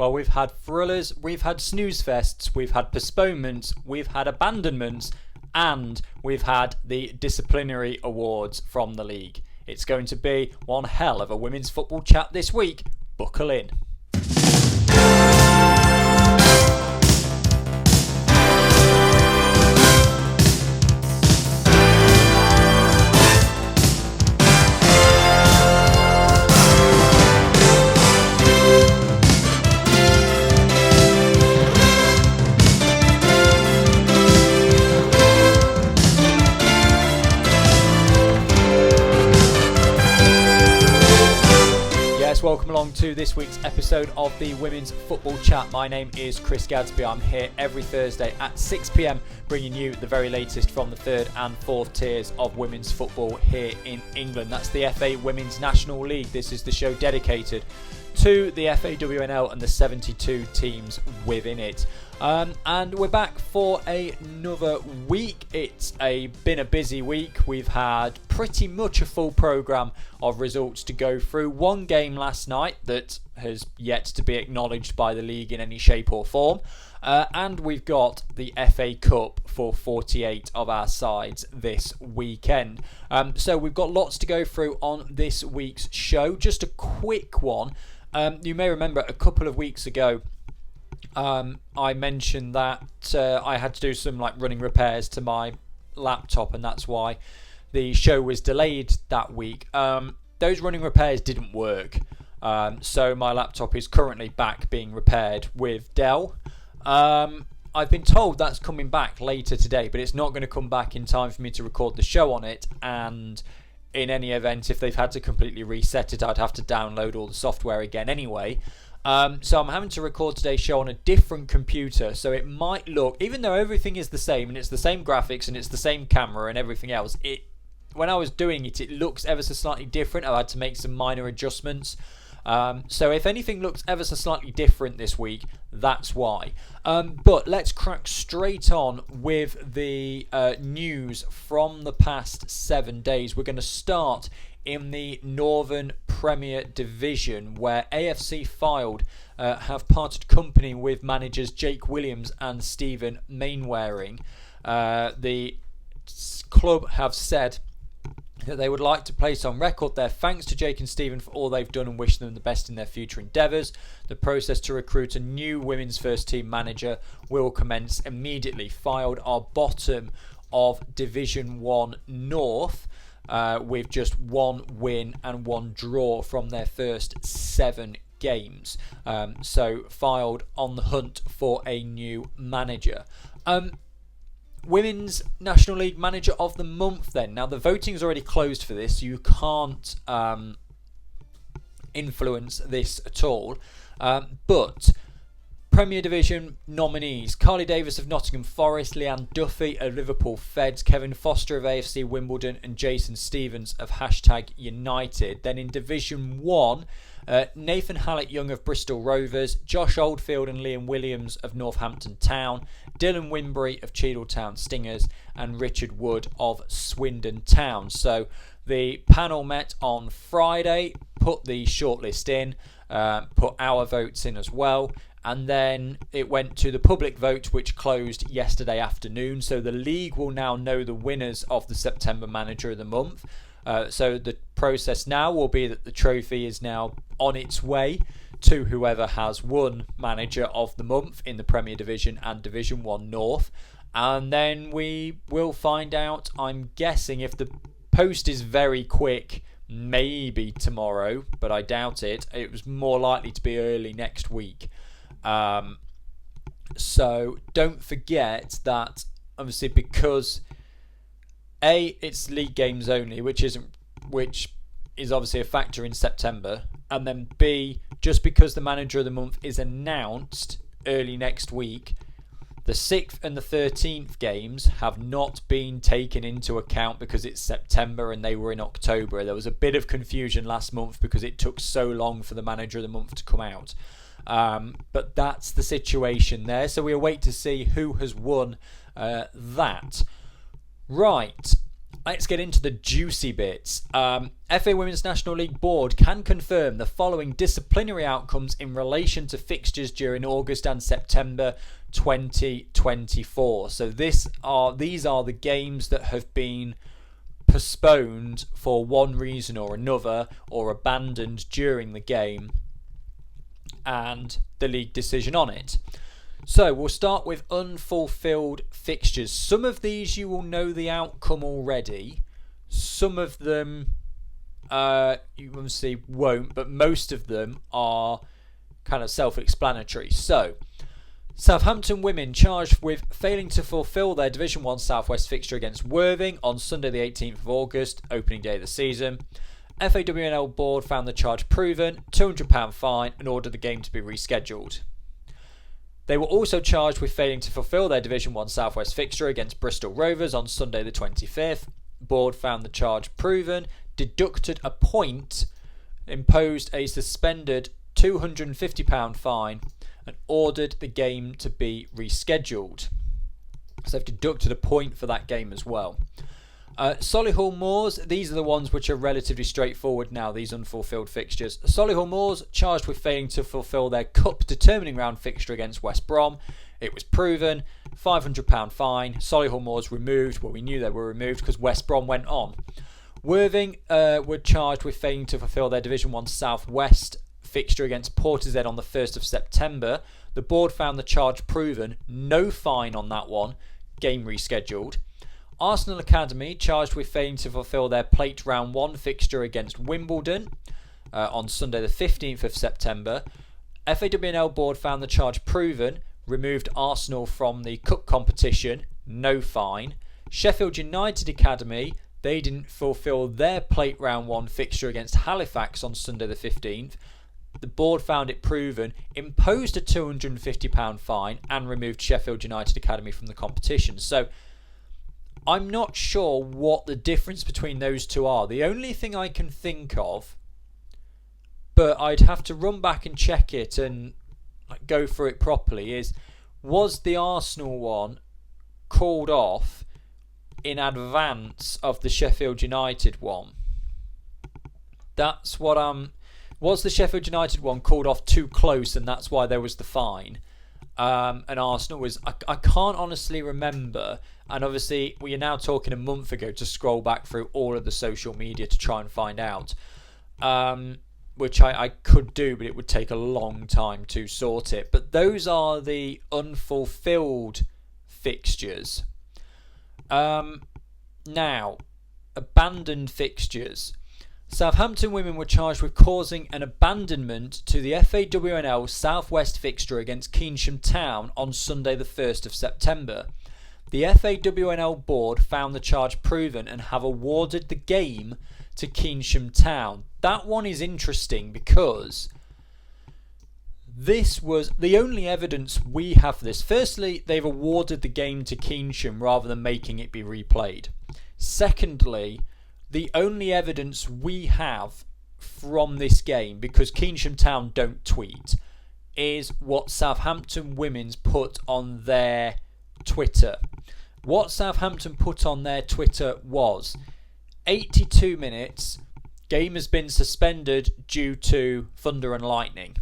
Well, we've had thrillers, we've had snooze fests, we've had postponements, we've had abandonments, and we've had the disciplinary awards from the league. It's going to be one hell of a women's football chat this week. Buckle in. Welcome along to this week's episode of the Women's Football Chat. My name is Chris Gadsby. I'm here every Thursday at 6 p.m, bringing you the very latest from the third and fourth tiers of women's football here in England. That's the FA Women's National League. This is the show dedicated to the FAWNL and the 72 teams within it. And we're back for another week. It's been a busy week. We've had pretty much a full programme of results to go through. One game last night that has yet to be acknowledged by the league in any shape or form. And we've got the FA Cup for 48 of our sides this weekend. So we've got lots to go through on this week's show. Just a quick one. You may remember a couple of weeks ago I mentioned that I had to do some running repairs to my laptop, and that's why the show was delayed that week. Those running repairs didn't work, so my laptop is currently back being repaired with Dell. I've been told that's coming back later today, but it's not going to come back in time for me to record the show on it, and in any event, if they've had to completely reset it, I'd have to download all the software again anyway. So I'm having to record today's show on a different computer, so it might look, even though everything is the same and it's the same graphics and it's the same camera and everything else, when I was doing it, it looks ever so slightly different. I've had to make some minor adjustments. So if anything looks ever so slightly different this week, that's why. But let's crack straight on with the news from the past 7 days. We're going to start in the Northern Premier Division, where AFC FAWNL have parted company with managers Jake Williams and Stephen Mainwaring. The club have said that they would like to place on record their thanks to Jake and Stephen for all they've done and wish them the best in their future endeavours. The process to recruit a new women's first team manager will commence immediately. FAWNL are bottom of Division 1 North, with just one win and one draw from their first 7 games. So FAWNL on the hunt for a new manager. Women's National League Manager of the Month then. Now the voting's already closed for this, so you can't influence this at all. But Premier Division nominees: Carly Davis of Nottingham Forest, Leanne Duffy of Liverpool Feds, Kevin Foster of AFC Wimbledon, and Jason Stevens of #United. Then in Division 1, Nathan Hallett-Young of Bristol Rovers, Josh Oldfield and Liam Williams of Northampton Town, Dylan Wimbury of Cheadletown Stingers, and Richard Wood of Swindon Town. So the panel met on Friday, put the shortlist in, put our votes in as well, and then it went to the public vote, which closed yesterday afternoon. So the league will now know the winners of the September Manager of the Month. So the process now will be that the trophy is now on its way to whoever has won Manager of the Month in the Premier Division and Division 1 North. And then we will find out, I'm guessing, if the post is very quick, maybe tomorrow, but I doubt it. It was more likely to be early next week. So don't forget that, obviously, because A, it's league games only, which is obviously a factor in September, and then B, just because the Manager of the Month is announced early next week, the 6th and the 13th games have not been taken into account because it's September and they were in October. There was a bit of confusion last month because it took so long for the Manager of the Month to come out. But that's the situation there. So we await to see who has won that. Right. let's get into the juicy bits. FA Women's National League Board can confirm the following disciplinary outcomes in relation to fixtures during August and September 2024. So these are the games that have been postponed for one reason or another, or abandoned during the game, and the league decision on it. So we'll start with unfulfilled fixtures. Some of these you will know the outcome already. Some of them you obviously won't, but most of them are kind of self-explanatory. So Southampton women charged with failing to fulfil their Division 1 South West fixture against Worthing on Sunday the 18th of August, opening day of the season. FAWNL board found the charge proven, £200 fine, and ordered the game to be rescheduled. They were also charged with failing to fulfil their Division 1 South West fixture against Bristol Rovers on Sunday the 25th. Board found the charge proven, deducted a point, imposed a suspended £250 fine, and ordered the game to be rescheduled. So they've deducted a point for that game as well. Solihull Moors, these are the ones which are relatively straightforward now, these unfulfilled fixtures. Solihull Moors charged with failing to fulfil their cup determining round fixture against West Brom. It was proven, £500 fine. Solihull Moors removed. Well, we knew they were removed because West Brom went on. Worthing were charged with failing to fulfil their Division 1 South West fixture against Portishead on the 1st of September. The board found the charge proven, no fine on that one, game rescheduled. Arsenal Academy charged with failing to fulfil their Plate Round 1 fixture against Wimbledon on Sunday the 15th of September. FAWNL board found the charge proven, removed Arsenal from the cup competition, no fine. Sheffield United Academy, they didn't fulfil their Plate Round 1 fixture against Halifax on Sunday the 15th. The board found it proven, imposed a £250 fine, and removed Sheffield United Academy from the competition. So I'm not sure what the difference between those two are. The only thing I can think of, but I'd have to run back and check it and go through it properly, is was the Arsenal one called off in advance of the Sheffield United one? That's what was the Sheffield United one called off too close, and that's why there was the fine? And Arsenal was, I can't honestly remember, and obviously we are now talking a month ago to scroll back through all of the social media to try and find out, which I could do, but it would take a long time to sort it. But those are the unfulfilled fixtures. Now, abandoned fixtures. Southampton women were charged with causing an abandonment to the FAWNL South West fixture against Keynsham Town on Sunday the 1st of September. The FAWNL board found the charge proven and have awarded the game to Keynsham Town. That one is interesting because this was the only evidence we have for this. Firstly, they've awarded the game to Keynsham rather than making it be replayed. Secondly, the only evidence we have from this game, because Keynsham Town don't tweet, is what Southampton Women's put on their Twitter. What Southampton put on their Twitter was 82 minutes, game has been suspended due to thunder and lightning.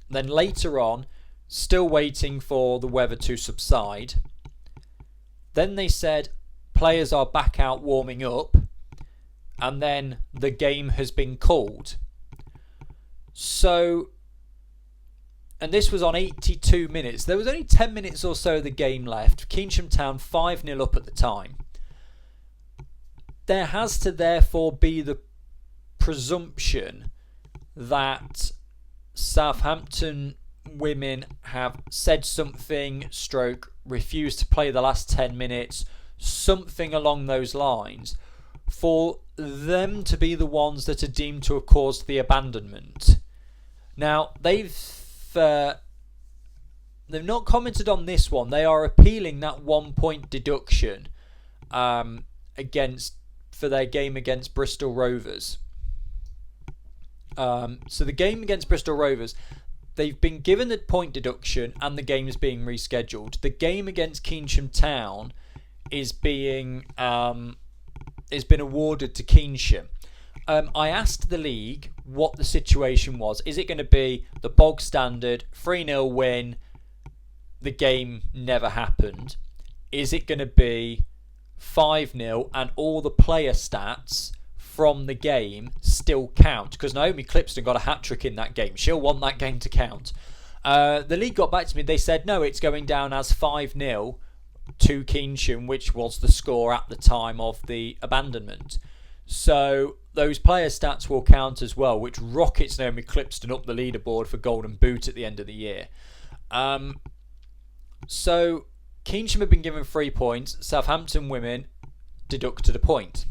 Then later on, still waiting for the weather to subside. Then they said players are back out warming up, and then the game has been called. So, and this was on 82 minutes. There was only 10 minutes or so of the game left. Keynsham Town 5-0 up at the time. There has to therefore be the presumption that Southampton women have said something, refused to play the last 10 minutes, something along those lines, for them to be the ones that are deemed to have caused the abandonment. Now, they've not commented on this one. They are appealing that 1 point deduction for their game against Bristol Rovers. So the game against Bristol Rovers, they've been given the point deduction and the game is being rescheduled. The game against Keynsham Town is being been awarded to Keynsham. I asked the league what the situation was. Is it going to be the bog standard 3-0 win, the game never happened? Is it going to be 5-0 and all the player stats from the game still count? Because Naomi Clipston got a hat-trick in that game. She'll want that game to count. The league got back to me. They said, no, it's going down as 5-0 to Keynsham, which was the score at the time of the abandonment. So those player stats will count as well, which rockets Naomi Clipston up the leaderboard for Golden Boot at the end of the year. So Keynsham have been given 3 points. Southampton women deducted a point.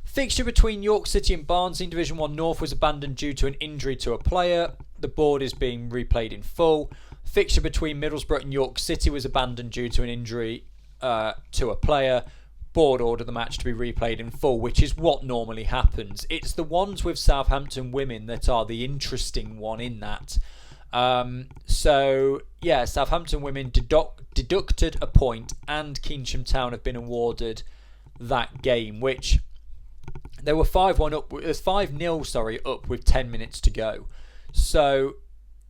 Fixture between York City and Barnsley in Division 1 North was abandoned due to an injury to a player. The board is being replayed in full. Fixture between Middlesbrough and York City was abandoned due to an injury to a player. Board ordered the match to be replayed in full, which is what normally happens. It's the ones with Southampton women that are the interesting one in that. Southampton women deducted a point, and Keynsham Town have been awarded that game, which they were 5-1 up. It was 5-0, up with 10 minutes to go. So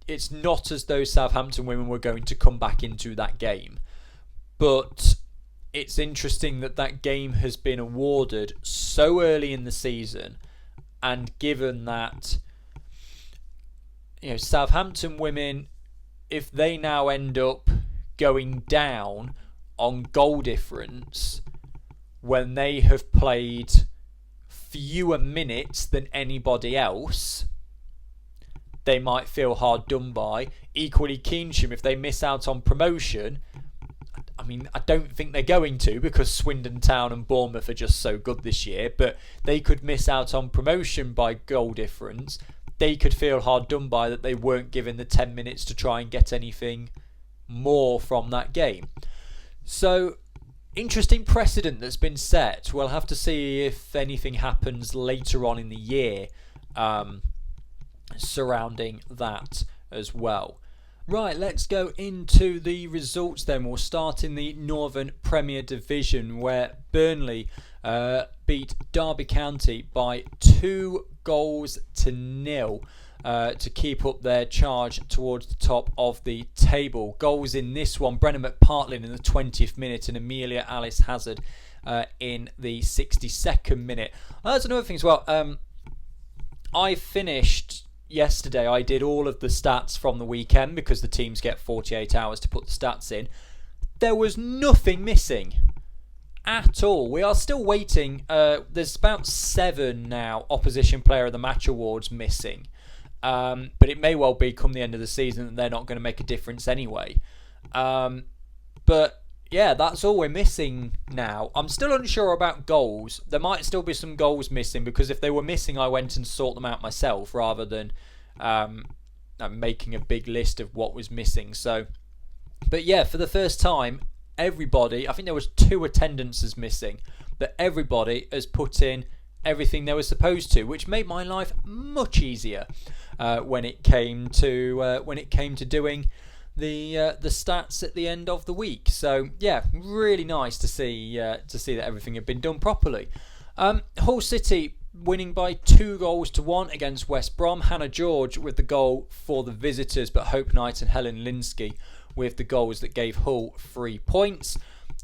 it's not as though Southampton women were going to come back into that game, but it's interesting that that game has been awarded so early in the season, and given that, Southampton women, if they now end up going down on goal difference when they have played fewer minutes than anybody else, they might feel hard done by. Equally, Keynsham, if they miss out on promotion, I don't think they're going to, because Swindon Town and Bournemouth are just so good this year, but they could miss out on promotion by goal difference. They could feel hard done by that they weren't given the 10 minutes to try and get anything more from that game. So, interesting precedent that's been set. We'll have to see if anything happens later on in the year surrounding that as well. Right, let's go into the results then. We'll start in the Northern Premier Division, where Burnley beat Derby County by 2-0 to keep up their charge towards the top of the table. Goals in this one: Brennan McPartlin in the 20th minute and Amelia Alice Hazard in the 62nd minute. That's another thing as well. I finished yesterday. I did all of the stats from the weekend because the teams get 48 hours to put the stats in. There was nothing missing at all. We are still waiting. There's about 7 now Opposition Player of the Match awards missing. But it may well be come the end of the season that they're not going to make a difference anyway. But yeah, that's all we're missing now. I'm still unsure about goals. There might still be some goals missing, because if they were missing, I went and sought them out myself rather than making a big list of what was missing. So, but yeah, for the first time, everybody, I think there was 2 attendances missing, but everybody has put in everything they were supposed to, which made my life much easier when it came to doing the stats at the end of the week. So yeah, really nice to see that everything had been done properly. Hull City winning by 2-1 against West Brom. Hannah George with the goal for the visitors, but Hope Knight and Helen Linsky with the goals that gave Hull 3 points.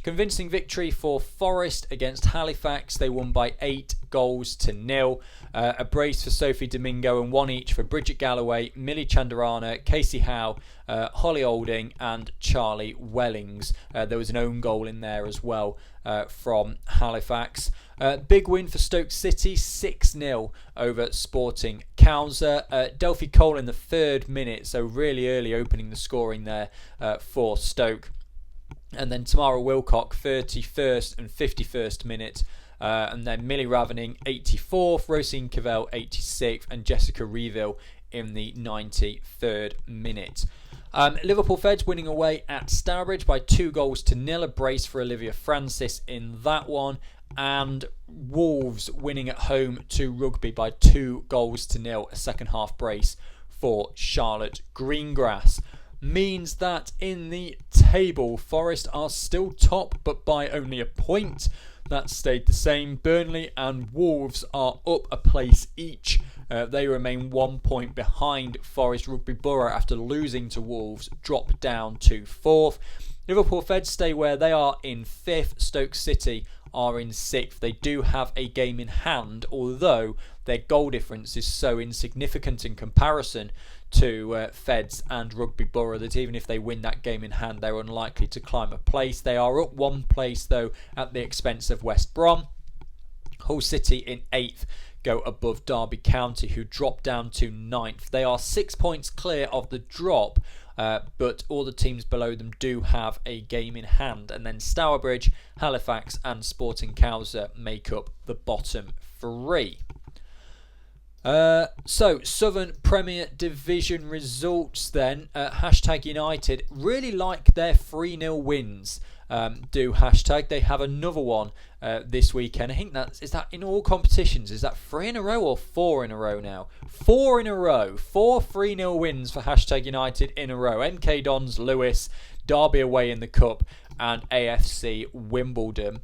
Convincing victory for Forest against Halifax. They won by 8-0. A brace for Sophie Domingo and 1 each for Bridget Galloway, Millie Chandarana, Casey Howe, Holly Olding and Charlie Wellings. There was an own goal in there as well from Halifax. Big win for Stoke City, 6-0 over Sporting Cowser. Delphi Cole in the 3rd minute, so really early opening the scoring there for Stoke. And then Tamara Wilcock, 31st and 51st minute. And then Millie Ravening, 84th, Rosine Cavell, 86th, and Jessica Reville in the 93rd minute. Liverpool Feds winning away at Stourbridge by 2-0. A brace for Olivia Francis in that one. And Wolves winning at home to Rugby by 2-0. A second half brace for Charlotte Greengrass. means that in the table, Forest are still top, but by only a point. That stayed the same. Burnley and Wolves are up a place each. They remain 1 point behind Forest. Rugby Borough, after losing to Wolves, drop down to 4th. Liverpool Fed stay where they are in 5th. Stoke City are in 6th. They do have a game in hand, although their goal difference is so insignificant in comparison to Feds and Rugby Borough that even if they win that game in hand, they're unlikely to climb a place. They are up 1 place though at the expense of West Brom. Hull City in 8th go above Derby County, who drop down to 9th. They are 6 points clear of the drop, but all the teams below them do have a game in hand. And then Stourbridge, Halifax and Sporting Cowser make up the bottom 3. So Southern Premier Division results then. Hashtag United really like their 3-0 wins. Do hashtag. They have another one this weekend. I think is that in all competitions? Is that 3 in a row or 4 in a row now? 4 in a row. 4 3-0 wins for hashtag United in a row. MK Dons, Lewis, Derby away in the Cup and AFC Wimbledon.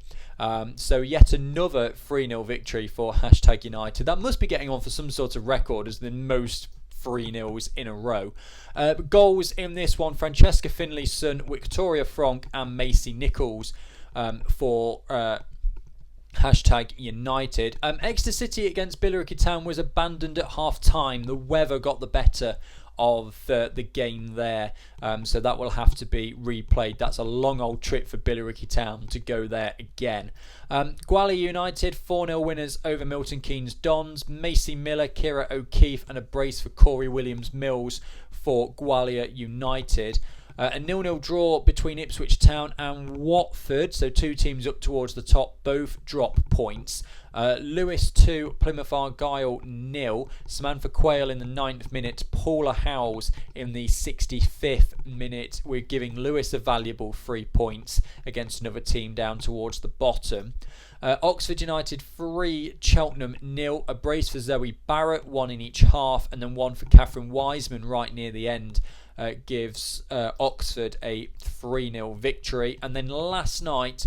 So yet another 3-0 victory for hashtag United. That must be getting on for some sort of record as the most 3-0s in a row. Goals in this one: Francesca Finley's son, Victoria Frank and Macy Nichols for hashtag United. Exeter City against Billericay Town was abandoned at half time. The weather got the better of the game there, so that will have to be replayed. That's a long old trip for Billericay Town to go there again. Gwalior United 4-0 winners over Milton Keynes Dons. Macy Miller, Kira O'Keefe and a brace for Corey Williams Mills for Gwalior United. A 0-0 draw between Ipswich Town and Watford, so two teams up towards the top, both drop points. Lewis 2, Plymouth Argyle 0. Samantha Quayle in the 9th minute, Paula Howells in the 65th minute. We're giving Lewis a valuable 3 points against another team down towards the bottom. Oxford United 3, Cheltenham 0. A brace for Zoe Barrett, 1 in each half, and then 1 for Catherine Wiseman right near the end. Gives Oxford a 3-0 victory. And then last night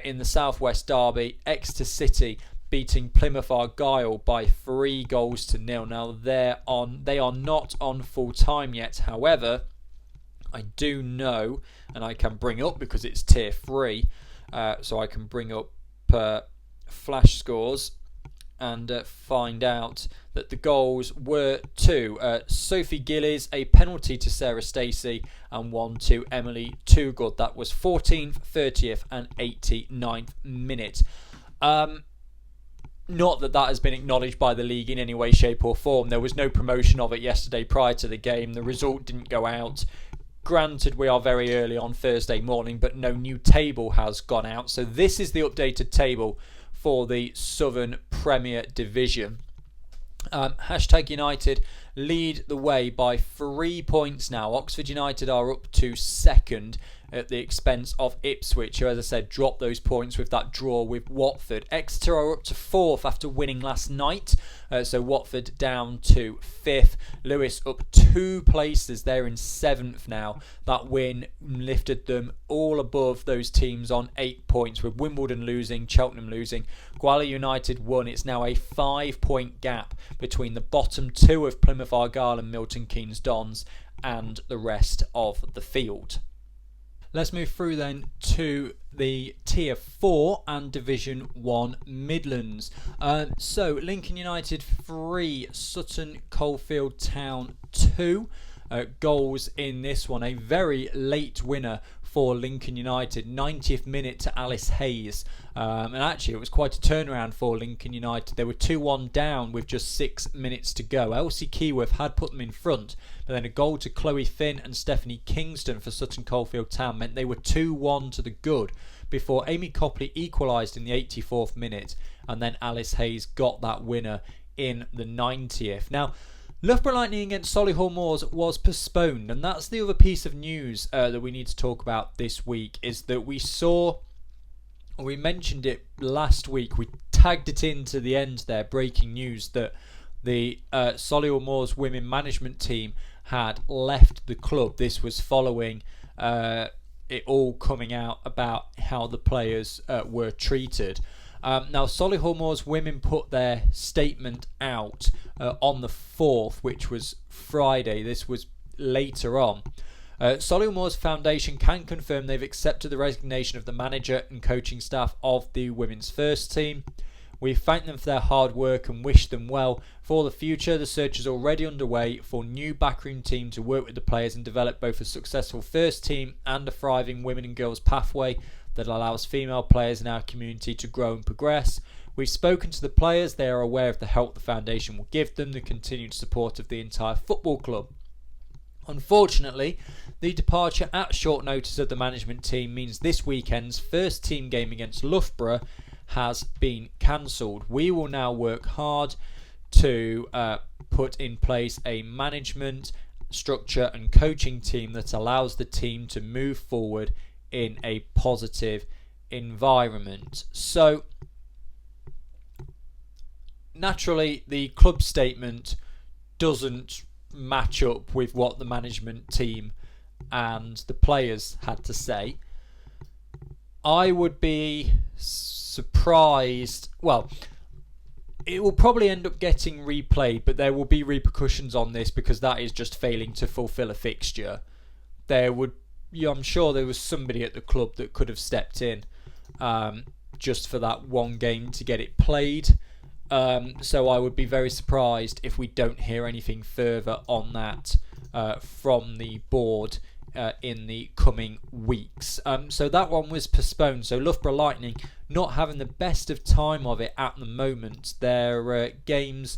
in the South West Derby, Exeter City beating Plymouth Argyle by 3-0. Now they are not on full time yet. However, I do know, and I can bring up because it's tier 3, so I can bring up flash scores and find out that the goals were to Sophie Gillies, a penalty to Sarah Stacey, and 1 to Emily Toogood. That was 14th, 30th and 89th minute. Not that has been acknowledged by the league in any way, shape or form. There was no promotion of it yesterday prior to the game. The result didn't go out. Granted, we are very early on Thursday morning, but no new table has gone out. So this is the updated table for the Southern Premier Division. Hashtag United lead the way by 3 points now. Oxford United are up to 2nd at the expense of Ipswich, who, as I said, dropped those points with that draw with Watford. Exeter are up to 4th after winning last night, so Watford down to 5th. Lewis up 2 places, they're in 7th now. That win lifted them all above those teams on 8 points, with Wimbledon losing, Cheltenham losing. Gwalior United won. It's now a 5-point gap between the bottom 2 of Plymouth Argyle and Milton Keynes Dons and the rest of the field. Let's move through then to the Tier 4 and Division 1 Midlands. So Lincoln United 3, Sutton Coldfield Town 2. Goals in this one. A very late winner for Lincoln United, 90th minute to Alice Hayes. And actually it was quite a turnaround for Lincoln United. They were 2-1 down with just 6 minutes to go. Elsie Keyworth had put them in front, but then a goal to Chloe Finn and Stephanie Kingston for Sutton Coldfield Town meant they were 2-1 to the good before Amy Copley equalised in the 84th minute, and then Alice Hayes got that winner in the 90th. Now, Loughborough Lightning against Solihull Moors was postponed, and that's the other piece of news that we need to talk about this week, is that we mentioned it last week, we tagged it into the end there, breaking news that the Solihull Moors women management team had left the club. This was following it all coming out about how the players were treated. Now, Solihull Moors women put their statement out on the 4th, which was Friday. This was later on. Solihull Moors Foundation can confirm they've accepted the resignation of the manager and coaching staff of the women's first team. We thank them for their hard work and wish them well for the future. The search is already underway for a new backroom team to work with the players and develop both a successful first team and a thriving women and girls pathway that allows female players in our community to grow and progress. We've spoken to the players. They are aware of the help the foundation will give them, the continued support of the entire football club. Unfortunately, the departure at short notice of the management team means this weekend's first team game against Loughborough has been cancelled. We will now work hard to put in place a management structure and coaching team that allows the team to move forward in a positive environment. So, naturally, the club statement doesn't match up with what the management team and the players had to say. I would be surprised. Well, it will probably end up getting replayed, but there will be repercussions on this because that is just failing to fulfill a fixture. I'm sure there was somebody at the club that could have stepped in just for that one game to get it played. So I would be very surprised if we don't hear anything further on that from the board in the coming weeks. So that one was postponed. So Loughborough Lightning not having the best of time of it at the moment. Their games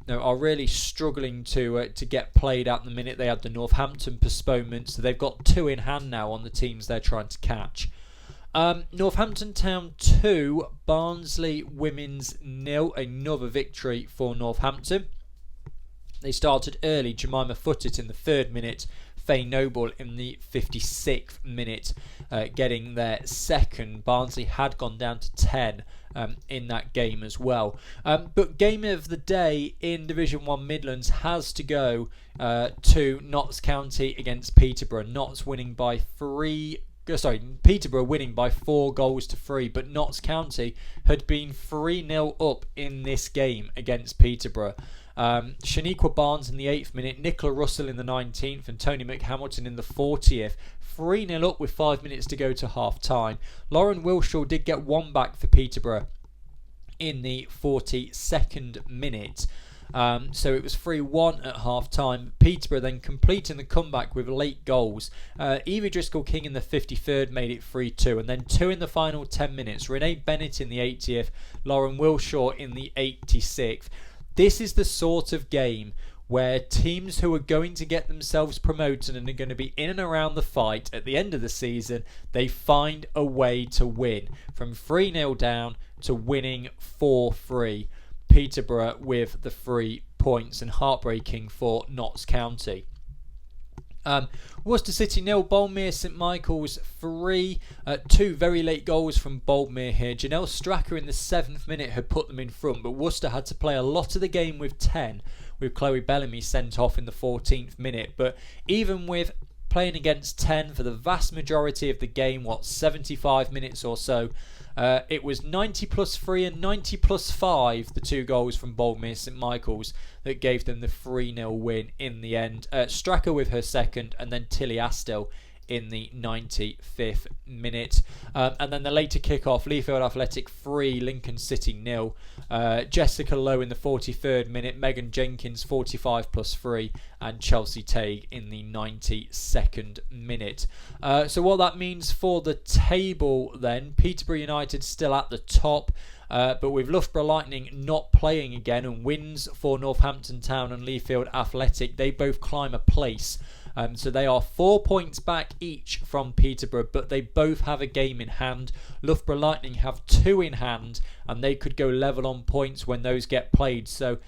are really struggling to get played at the minute. They had the Northampton postponement, so they've got 2 in hand now on the teams they're trying to catch. Northampton Town 2, Barnsley Women's 0, another victory for Northampton. They started early. Jemima Footit in the 3rd minute, Faye Noble in the 56th minute, getting their second. Barnsley had gone down to 10 in that game as well. But game of the day in Division 1 Midlands has to go to Notts County against Peterborough. Notts winning by Peterborough winning by 4 goals to 3, but Notts County had been 3-0 up in this game against Peterborough. Shaniqua Barnes in the 8th minute, Nicola Russell in the 19th and Tony McHamilton in the 40th. 3-0 up with 5 minutes to go to half time. Lauren Wilshaw did get one back for Peterborough in the 42nd minute. So it was 3-1 at half time. Peterborough then completing the comeback with late goals. Evie Driscoll King in the 53rd made it 3-2, and then 2 in the final 10 minutes. Renee Bennett in the 80th, Lauren Wilshaw in the 86th. This is the sort of game where teams who are going to get themselves promoted and are going to be in and around the fight at the end of the season, they find a way to win. From 3-0 down to winning 4-3. Peterborough with the 3 points, and heartbreaking for Notts County. Worcester City 0, Boldmere St Michael's 3. 2 very late goals from Boldmere here. Janelle Stracker in the 7th minute had put them in front, but Worcester had to play a lot of the game with 10, with Chloe Bellamy sent off in the 14th minute. But even with playing against 10 for the vast majority of the game, 75 minutes or so, it was 90 plus 3 and 90 plus 5, the 2 goals from Boldmere St Michael's, that gave them the 3-0 win in the end. Stracker with her second, and then Tilly Astle in the 95th minute. And then the later kick-off, Leafield Athletic 3, Lincoln City 0. Jessica Lowe in the 43rd minute, Megan Jenkins 45 plus 3, and Chelsea Tague in the 92nd minute. So what that means for the table then, Peterborough United still at the top, but with Loughborough Lightning not playing again, and wins for Northampton Town and Leafield Athletic, they both climb a place. So they are 4 points back each from Peterborough, but they both have a game in hand. Loughborough Lightning have 2 in hand, and they could go level on points when those get played. So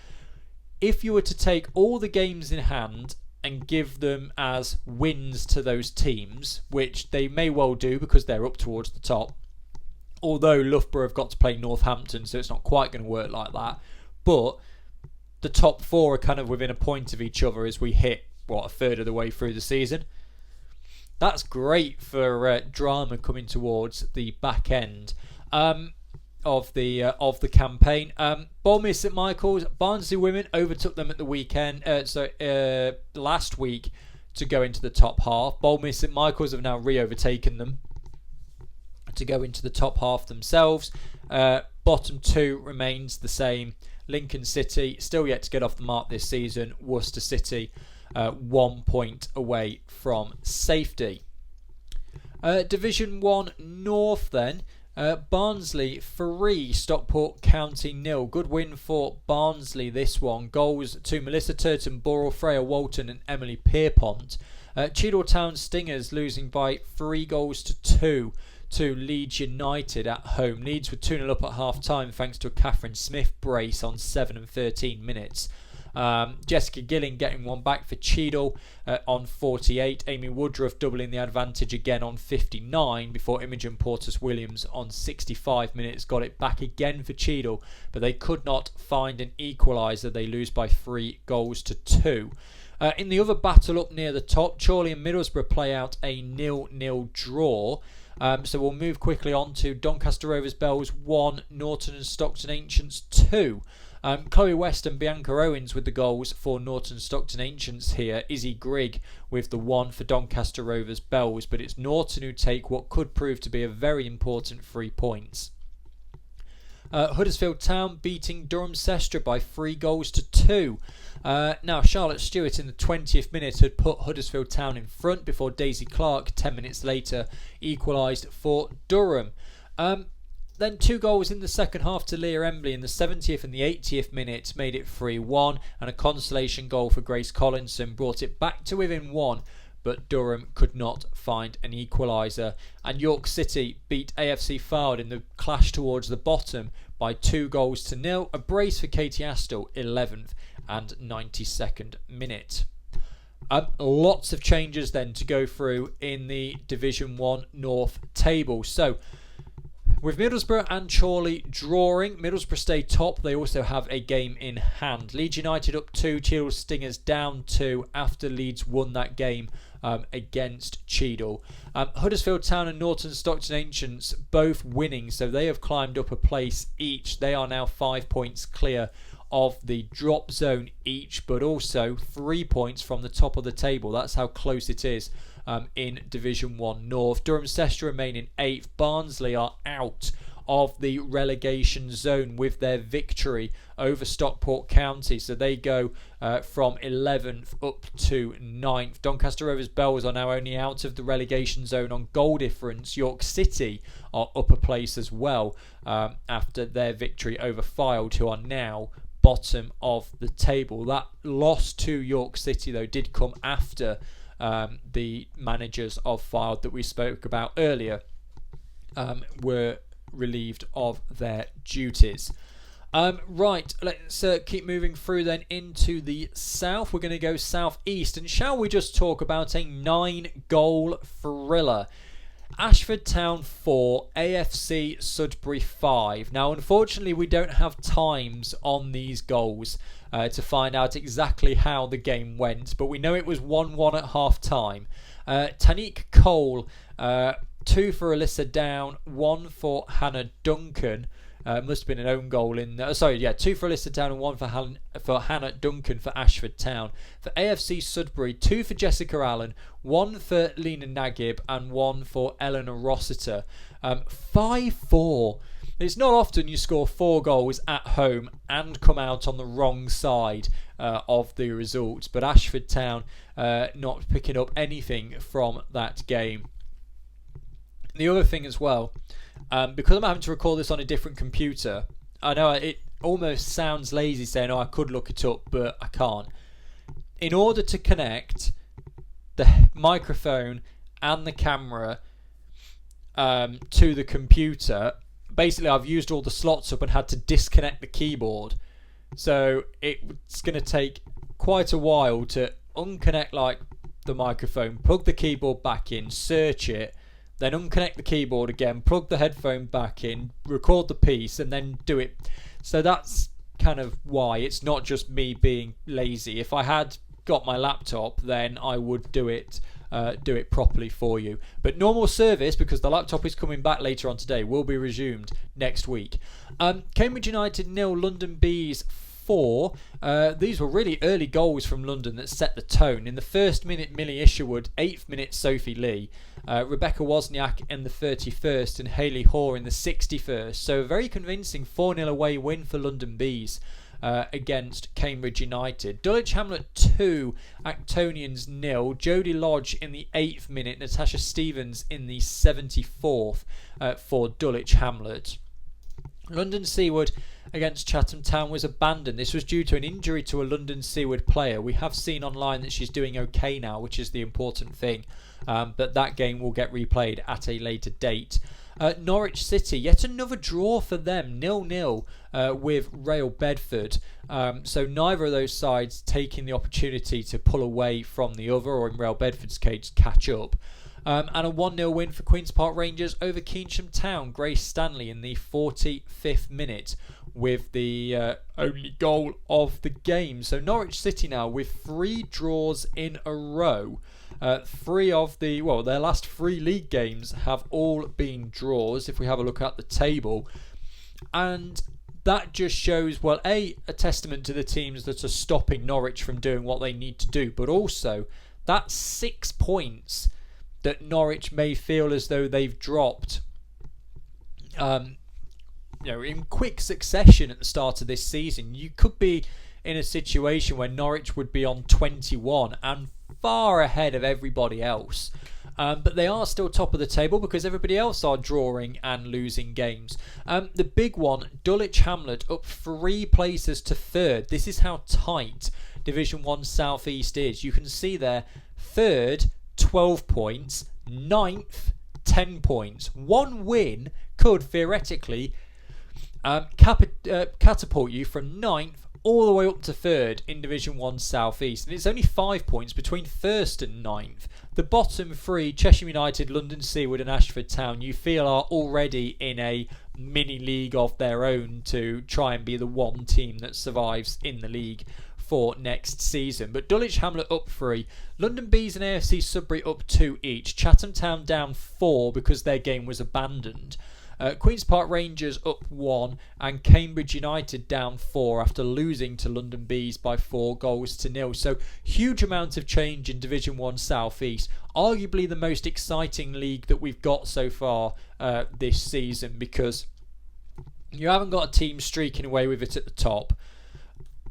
if you were to take all the games in hand and give them as wins to those teams, which they may well do because they're up towards the top, although Loughborough have got to play Northampton, so it's not quite going to work like that. But the top 4 are kind of within a point of each other as we hit a third of the way through the season. That's great for drama coming towards the back end of the campaign. Bournemouth St Michael's, Barnsley women overtook them at the weekend. Last week to go into the top half. Bournemouth St Michael's have now re-overtaken them to go into the top half themselves. Bottom two remains the same. Lincoln City still yet to get off the mark this season. Worcester City 1 point away from safety. Division 1 North then. Barnsley 3, Stockport County 0. Good win for Barnsley this one. Goals to Melissa Turton, Boral, Freya Walton and Emily Pierpont. Cheadle Town Stingers losing by 3-2 to Leeds United at home. Leeds were 2-0 up at half time thanks to a Catherine Smith brace on 7 and 13 minutes. Jessica Gilling getting one back for Cheadle on 48. Amy Woodruff doubling the advantage again on 59 before Imogen Portas-Williams on 65 minutes got it back again for Cheadle, but they could not find an equaliser. They lose by 3-2. In the other battle up near the top, Chorley and Middlesbrough play out a 0-0 draw. So we'll move quickly on to Doncaster Rovers Bells 1, Norton and Stockton Ancients 2. Chloe West and Bianca Owens with the goals for Norton Stockton Ancients here. Izzy Grigg with the 1 for Doncaster Rovers Bells, but it's Norton who take what could prove to be a very important 3 points. Huddersfield Town beating Durham Sestra by 3-2. Now Charlotte Stewart in the 20th minute had put Huddersfield Town in front before Daisy Clark 10 minutes later equalised for Durham. Then 2 goals in the second half to Leah Embley in the 70th and the 80th minute made it 3-1, and a consolation goal for Grace Collinson brought it back to within 1, but Durham could not find an equaliser. And York City beat AFC Fylde in the clash towards the bottom by 2-0, a brace for Katie Astle, 11th and 92nd minute. Lots of changes then to go through in the Division 1 North table. So with Middlesbrough and Chorley drawing, Middlesbrough stay top. They also have a game in hand. Leeds United up 2, Cheadle Stingers down 2 after Leeds won that game against Cheadle. Huddersfield Town and Norton Stockton Ancients both winning, so they have climbed up a place each. They are now 5 points clear of the drop zone each, but also 3 points from the top of the table. That's how close it is in Division 1 North. Durham Sestra remain in 8th. Barnsley are out of the relegation zone with their victory over Stockport County, so they go from 11th up to 9th. Doncaster Rovers Bells are now only out of the relegation zone on goal difference. York City are up a place as well after their victory over Fylde, who are now bottom of the table. That loss to York City though did come after the managers of Fylde that we spoke about earlier were relieved of their duties. Right, let's keep moving through then into the south. We're going to go southeast, and shall we just talk about a 9-goal thriller? Ashford Town 4, AFC Sudbury 5. Now, unfortunately, we don't have times on these goals to find out exactly how the game went, but we know it was 1-1 at half time. Tanique Cole, 2 for Alyssa Down, 1 for Hannah Duncan. Must have been an own goal in 2 for Alyssa Down and 1 for Hannah Duncan for Ashford Town. For AFC Sudbury, 2 for Jessica Allen, 1 for Lena Nagib and 1 for Eleanor Rossiter. 5-4. It's not often you score 4 goals at home and come out on the wrong side of the result, but Ashford Town not picking up anything from that game. The other thing as well, because I'm having to record this on a different computer, I know it almost sounds lazy saying, I could look it up, but I can't. In order to connect the microphone and the camera to the computer, basically I've used all the slots up and had to disconnect the keyboard. So it's going to take quite a while to unconnect the microphone, plug the keyboard back in, search it, then unconnect the keyboard again, plug the headphone back in, record the piece, and then do it. So that's kind of why. It's not just me being lazy. If I had got my laptop, then I would do it properly for you. But normal service, because the laptop is coming back later on today, will be resumed next week. Cambridge United 0, London Bees 4. These were really early goals from London that set the tone. In the first minute, Millie Isherwood, 8th minute, Sophie Lee, Rebecca Wozniak in the 31st, and Hayley Hoare in the 61st. So a very convincing 4-0 away win for London Bees against Cambridge United. Dulwich Hamlet 2, Actonians 0. Jodie Lodge in the 8th minute, Natasha Stevens in the 74th for Dulwich Hamlet. London Seaward against Chatham Town was abandoned. This was due to an injury to a London Seaward player. We have seen online that she's doing okay now, which is the important thing. But that game will get replayed at a later date. Norwich City, yet another draw for them, 0-0 with Rail Bedford. So neither of those sides taking the opportunity to pull away from the other, or in Rail Bedford's case, catch up. And a 1-0 win for Queen's Park Rangers over Keynsham Town. Grace Stanley in the 45th minute with the only goal of the game. So Norwich City now with 3 draws in a row. 3 of their last 3 league games have all been draws, if we have a look at the table. And that just shows, well, a testament to the teams that are stopping Norwich from doing what they need to do, but also that's 6 points that Norwich may feel as though they've dropped in quick succession at the start of this season. You could be in a situation where Norwich would be on 21 and far ahead of everybody else. But they are still top of the table because everybody else are drawing and losing games. The big one, Dulwich Hamlet up 3 places to 3rd. This is how tight Division 1 South East is. You can see there, 3rd, 12 points, 9th, 10 points. One win could theoretically catapult you from 9th all the way up to 3rd in Division 1 South East. And it's only 5 points between 1st and 9th. The bottom 3, Cheshire United, London Seaward and Ashford Town, you feel are already in a mini league of their own to try and be the one team that survives in the league for next season. But Dulwich Hamlet up 3, London Bees and AFC Sudbury up 2 each, Chatham Town down 4 because their game was abandoned, Queen's Park Rangers up 1 and Cambridge United down 4 after losing to London Bees by 4-0. So huge amount of change in Division 1 South East, arguably the most exciting league that we've got so far this season, because you haven't got a team streaking away with it at the top.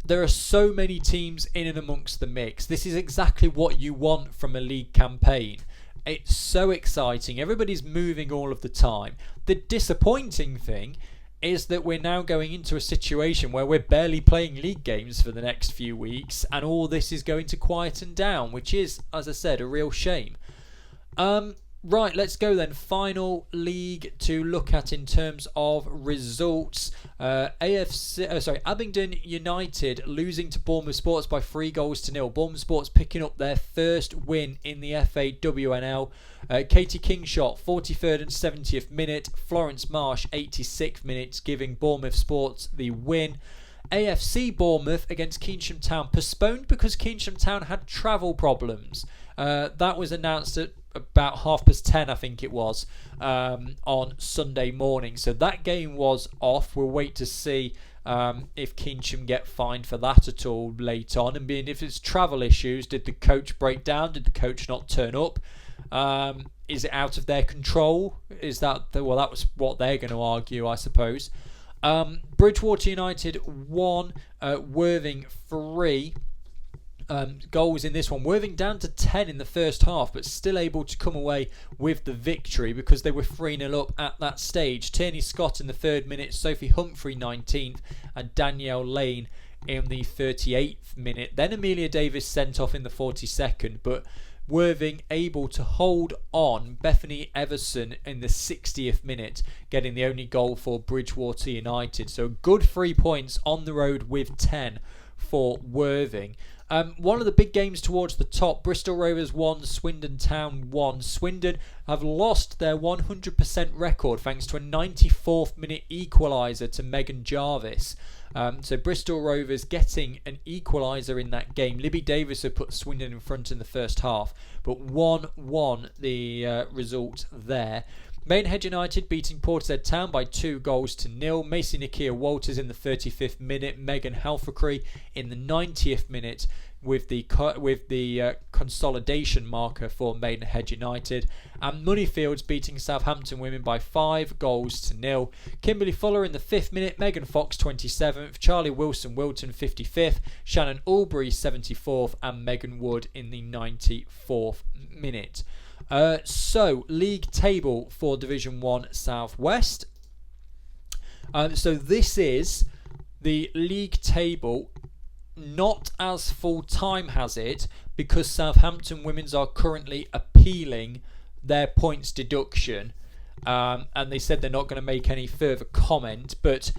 There are so many teams in and amongst the mix. This is exactly what you want from a league campaign. It's so exciting. Everybody's moving all of the time. The disappointing thing is that we're now going into a situation where we're barely playing league games for the next few weeks, and all this is going to quieten down, which is, as I said, a real shame. Right, let's go then. Final league to look at in terms of results. Abingdon United losing to Bournemouth Sports by 3-0. Bournemouth Sports picking up their first win in the FAWNL. Katie Kingshot, 43rd and 70th minute. Florence Marsh, 86th minute, giving Bournemouth Sports the win. AFC Bournemouth against Keynsham Town postponed because Keynsham Town had travel problems. That was announced at about 10:30, I think it was, on Sunday morning. So that game was off. We'll wait to see if Keynsham get fined for that at all late on. And if it's travel issues, did the coach break down? Did the coach not turn up? Is it out of their control? Is that that was what they're going to argue, I suppose. Bridgewater United 1, Worthing 3. Goals in this one. Worthing down to 10 in the first half, but still able to come away with the victory because they were 3-0 up at that stage. Tierney Scott in the 3rd minute, Sophie Humphrey 19th, and Danielle Lane in the 38th minute. Then Amelia Davis sent off in the 42nd, but Worthing able to hold on. Bethany Everson in the 60th minute, getting the only goal for Bridgewater United. So good 3 points on the road with 10 for Worthing. One of the big games towards the top, Bristol Rovers 1, Swindon Town 1. Swindon have lost their 100% record thanks to a 94th minute equaliser to Megan Jarvis. So Bristol Rovers getting an equaliser in that game. Libby Davis had put Swindon in front in the first half, but 1-1 the result there. Maidenhead United beating Portishead Town by 2-0. Macy Nakia Walters in the 35th minute, Megan Halfacree in the 90th minute with the consolidation marker for Maidenhead United. And Moneyfields beating Southampton Women by 5-0. Kimberly Fuller in the 5th minute, Megan Fox 27th, Charlie Wilson-Wilton 55th, Shannon Albury 74th, and Megan Wood in the 94th minute. So, league table for Division 1 South West. So this is the league table, not as full-time has it, because Southampton Women's are currently appealing their points deduction, and they said they're not going to make any further comment. But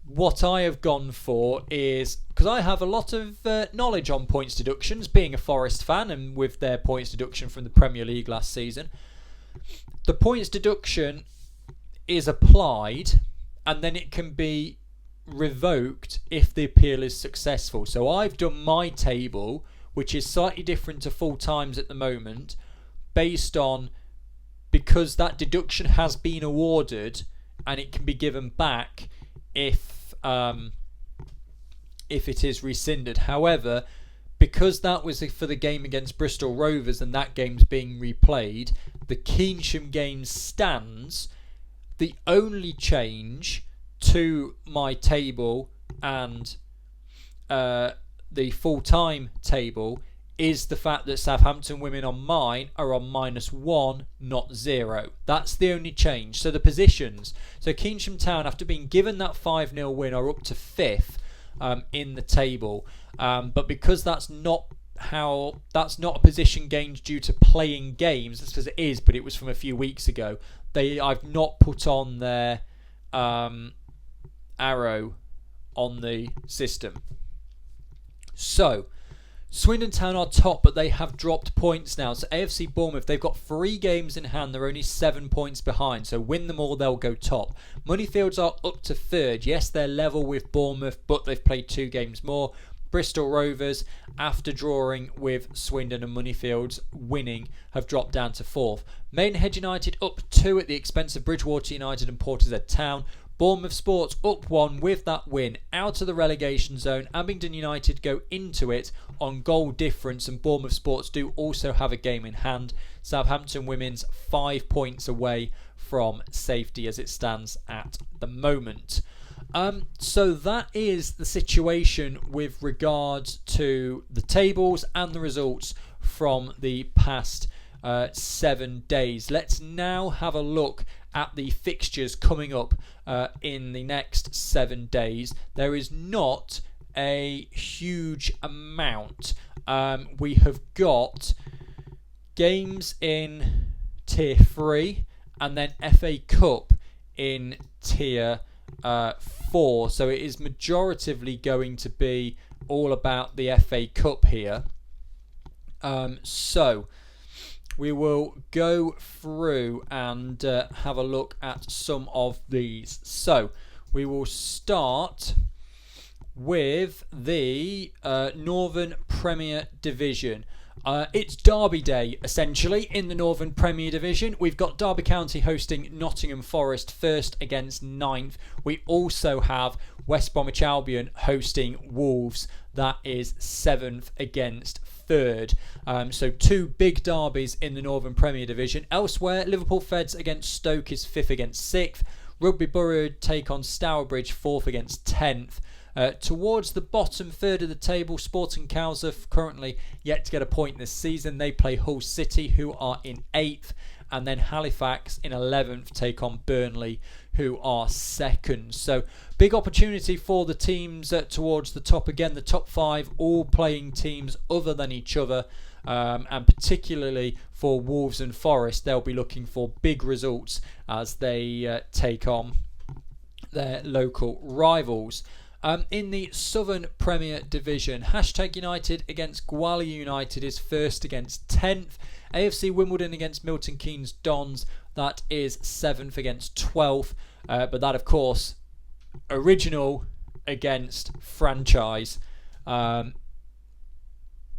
what I have gone for is, because I have a lot of knowledge on points deductions, being a Forest fan and with their points deduction from the Premier League last season, the points deduction is applied and then it can be revoked if the appeal is successful. So I've done my table, which is slightly different to full times at the moment, based on, because that deduction has been awarded and it can be given back if it is rescinded. However, because that was for the game against Bristol Rovers and that game's being replayed, the Keynsham game stands. The only change to my table and the full-time table is the fact that Southampton Women on mine are on -1, not 0. That's the only change. So the positions. So Keynsham Town, after being given that 5-0 win, are up to 5th in the table. But because that's not a position gained due to playing games, that's because it is, but it was from a few weeks ago. I've not put on their arrow on the system. So Swindon Town are top, but they have dropped points now. So AFC Bournemouth, they've got 3 games in hand. They're only 7 points behind. So win them all, they'll go top. Moneyfields are up to 3rd. Yes, they're level with Bournemouth, but they've played 2 games more. Bristol Rovers, after drawing with Swindon and Moneyfields winning, have dropped down to 4th. Maidenhead United up 2 at the expense of Bridgewater United and Portishead Town. Bournemouth Sports up 1 with that win, out of the relegation zone. Abingdon United go into it on goal difference, and Bournemouth Sports do also have a game in hand. Southampton Women's 5 points away from safety as it stands at the moment. So that is the situation with regards to the tables and the results from the past 7 days. Let's now have a look at the fixtures coming up in the next 7 days. There is not a huge amount. We have got games in Tier 3 and then FA Cup in Tier 4. So it is majoritively going to be all about the FA Cup here. So we will go through and have a look at some of these. So we will start with the Northern Premier Division. It's Derby Day, essentially, in the Northern Premier Division. We've got Derby County hosting Nottingham Forest 1st against 9th. We also have West Bromwich Albion hosting Wolves. That is 7th against 3rd. So 2 big derbies in the Northern Premier Division. Elsewhere, Liverpool Feds against Stoke is 5th against 6th. Rugby Borough take on Stourbridge 4th against 10th. Towards the bottom third of the table, Sporting Cows are currently yet to get a point this season. They play Hull City, who are in 8th, and then Halifax in 11th take on Burnley, who are 2nd. So big opportunity for the teams towards the top. Again, the top 5 all playing teams other than each other, and particularly for Wolves and Forest, they'll be looking for big results as they take on their local rivals. In the Southern Premier Division, Hashtag United against Gwalior United is first against 10th. AFC Wimbledon against Milton Keynes Dons, that is 7th against 12th. But that, of course, original against franchise.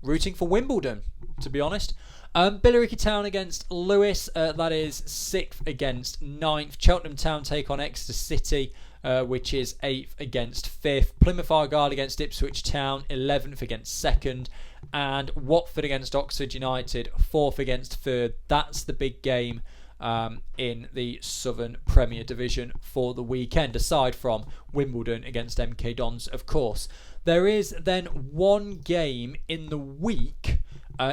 Rooting for Wimbledon, to be honest. Billericay Town against Lewis, that is 6th against 9th. Cheltenham Town take on Exeter City, which is 8th against 5th. Plymouth Argyle against Ipswich Town, 11th against 2nd. And Watford against Oxford United, 4th against 3rd. That's the big game in the Southern Premier Division for the weekend, aside from Wimbledon against MK Dons, of course. There is then one game in the week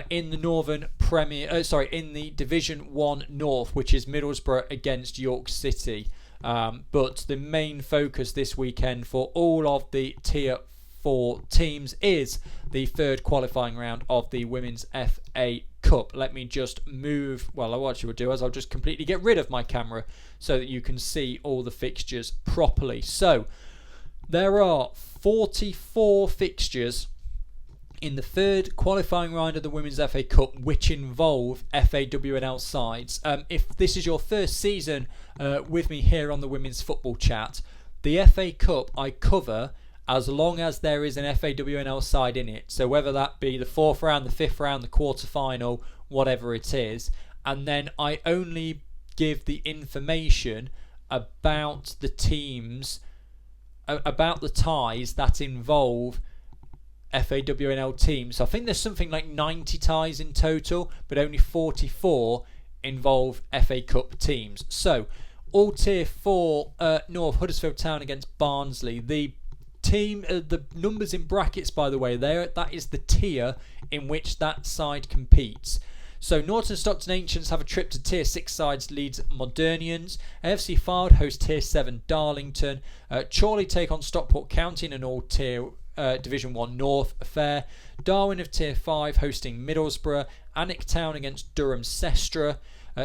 in the Northern Premier, in the Division 1 North, which is Middlesbrough against York City. But the main focus this weekend for all of the Tier 4 teams is the third qualifying round of the Women's FA Cup. Let me just move, what you will do is I'll just completely get rid of my camera so that you can see all the fixtures properly. So, there are 44 fixtures in the third qualifying round of the Women's FA Cup, which involve FAWNL sides. If this is your first season with me here on the Women's Football Chat, the FA Cup I cover as long as there is an FAWNL side in it. So whether that be the 4th round, the 5th round, the quarter-final, whatever it is. And then I only give the information about the teams, about the ties that involve FAWNL teams. So I think there's something like 90 ties in total, but only 44 involve FA Cup teams. So all Tier 4 North, Huddersfield Town against Barnsley. The team, the numbers in brackets, by the way, that is the tier in which that side competes. So Norton Stockton Ancients have a trip to Tier 6 sides Leeds Modernians. AFC Fylde host Tier 7 Darlington. Chorley take on Stockport County in an all-tier Division 1 North affair. Darwin of Tier 5 hosting Middlesbrough. Alnwick Town against Durham Sestra.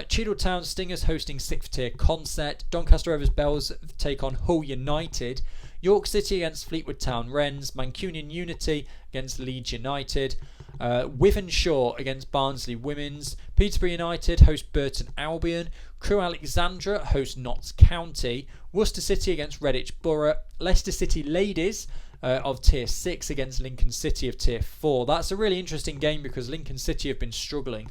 Cheadle Town Stingers hosting 6th tier Consett. Doncaster Rovers Bells take on Hull United. York City against Fleetwood Town Wrens. Mancunian Unity against Leeds United. Wythenshawe against Barnsley Women's. Peterborough United host Burton Albion. Crewe Alexandra host Notts County. Worcester City against Redditch Borough. Leicester City Ladies of Tier 6 against Lincoln City of Tier 4. That's a really interesting game because Lincoln City have been struggling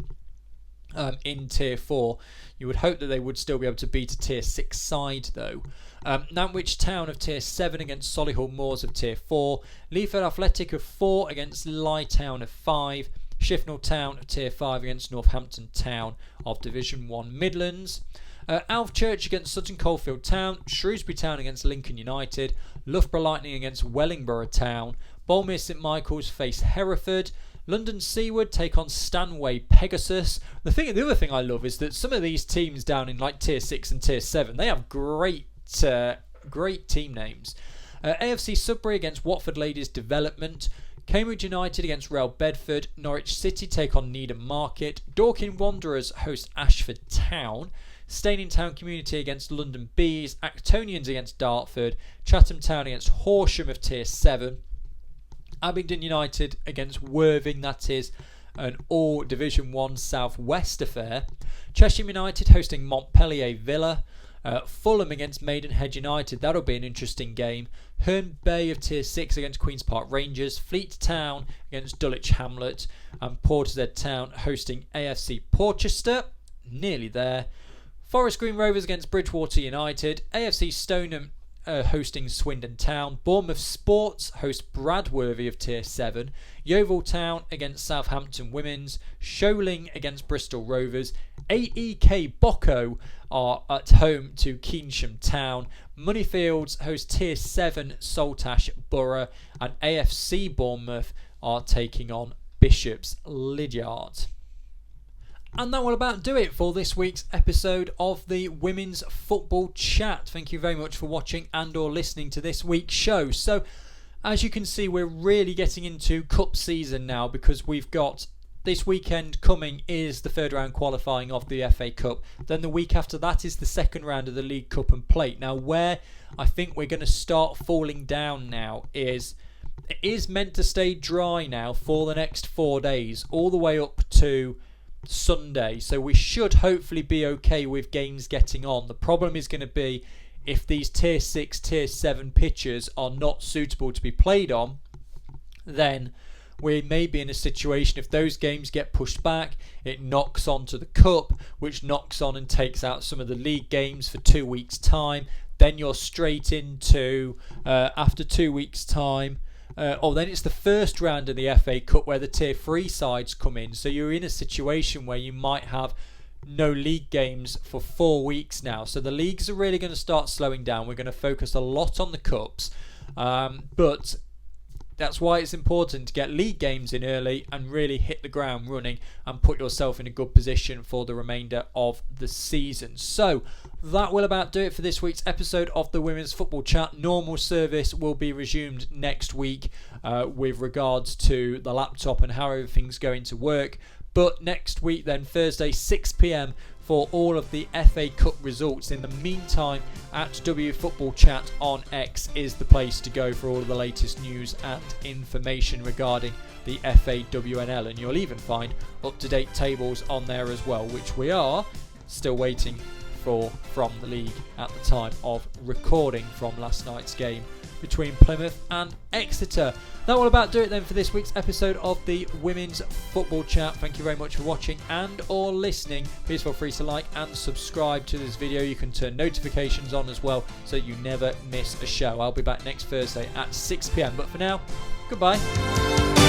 in Tier 4. You would hope that they would still be able to beat a Tier 6 side though. Nantwich Town of Tier 7 against Solihull Moors of Tier 4. Leeford Athletic of 4 against Lye Town of 5. Shifnal Town of Tier 5 against Northampton Town of Division 1 Midlands. Alvechurch against Sutton Coldfield Town. Shrewsbury Town against Lincoln United. Loughborough Lightning against Wellingborough Town. Bournemouth St Michael's face Hereford. London Seaward take on Stanway Pegasus. The other thing I love is that some of these teams down in like Tier 6 and Tier 7, they have great team names. AFC Sudbury against Watford Ladies Development. Cambridge United against Real Bedford. Norwich City take on Needham Market. Dorking Wanderers host Ashford Town. Staining Town Community against London Bees. Actonians against Dartford. Chatham Town against Horsham of Tier 7. Abingdon United against Worthing, that is an all Division 1 South West affair. Cheshire United hosting Montpellier Villa. Fulham against Maidenhead United, that'll be an interesting game. Herne Bay of Tier 6 against Queen's Park Rangers. Fleet Town against Dulwich Hamlet. And Portishead Town hosting AFC Portchester, nearly there. Forest Green Rovers against Bridgewater United. AFC Stoneham hosting Swindon Town. Bournemouth Sports host Bradworthy of Tier 7. Yeovil Town against Southampton Women's. Sholing against Bristol Rovers. AEK Bocco are at home to Keynsham Town. Moneyfields host Tier 7 Saltash Borough. And AFC Bournemouth are taking on Bishops Lydiard. And that will about do it for this week's episode of the Women's Football Chat. Thank you very much for watching and or listening to this week's show. So, as you can see, we're really getting into cup season now because we've got this weekend coming is the third round qualifying of the FA Cup. Then the week after that is the second round of the League Cup and Plate. Now, where I think we're going to start falling down now is it is meant to stay dry now for the next 4 days, all the way up to Sunday. So we should hopefully be okay with games getting on. The problem is going to be if these Tier 6, Tier 7 pitches are not suitable to be played on, then we may be in a situation, if those games get pushed back, it knocks on to the Cup, which knocks on and takes out some of the league games for 2 weeks' time. Then you're straight into, after 2 weeks' time, then it's the first round of the FA Cup where the Tier 3 sides come in. So you're in a situation where you might have no league games for 4 weeks now. So the leagues are really going to start slowing down. We're going to focus a lot on the Cups. But that's why it's important to get league games in early and really hit the ground running and put yourself in a good position for the remainder of the season. So that will about do it for this week's episode of the Women's Football Chat. Normal service will be resumed next week with regards to the laptop and how everything's going to work. But next week then, Thursday 6 p.m, for all of the FA Cup results. In the meantime, at W Football Chat on X is the place to go for all of the latest news and information regarding the FAWNL, and you'll even find up-to-date tables on there as well, which we are still waiting for from the league at the time of recording from last night's game between Plymouth and Exeter. That will about do it then for this week's episode of the Women's Football Chat. Thank you very much for watching and or listening. Please feel free to like and subscribe to this video. You can turn notifications on as well so you never miss a show. I'll be back next Thursday at 6 p.m. But for now, goodbye.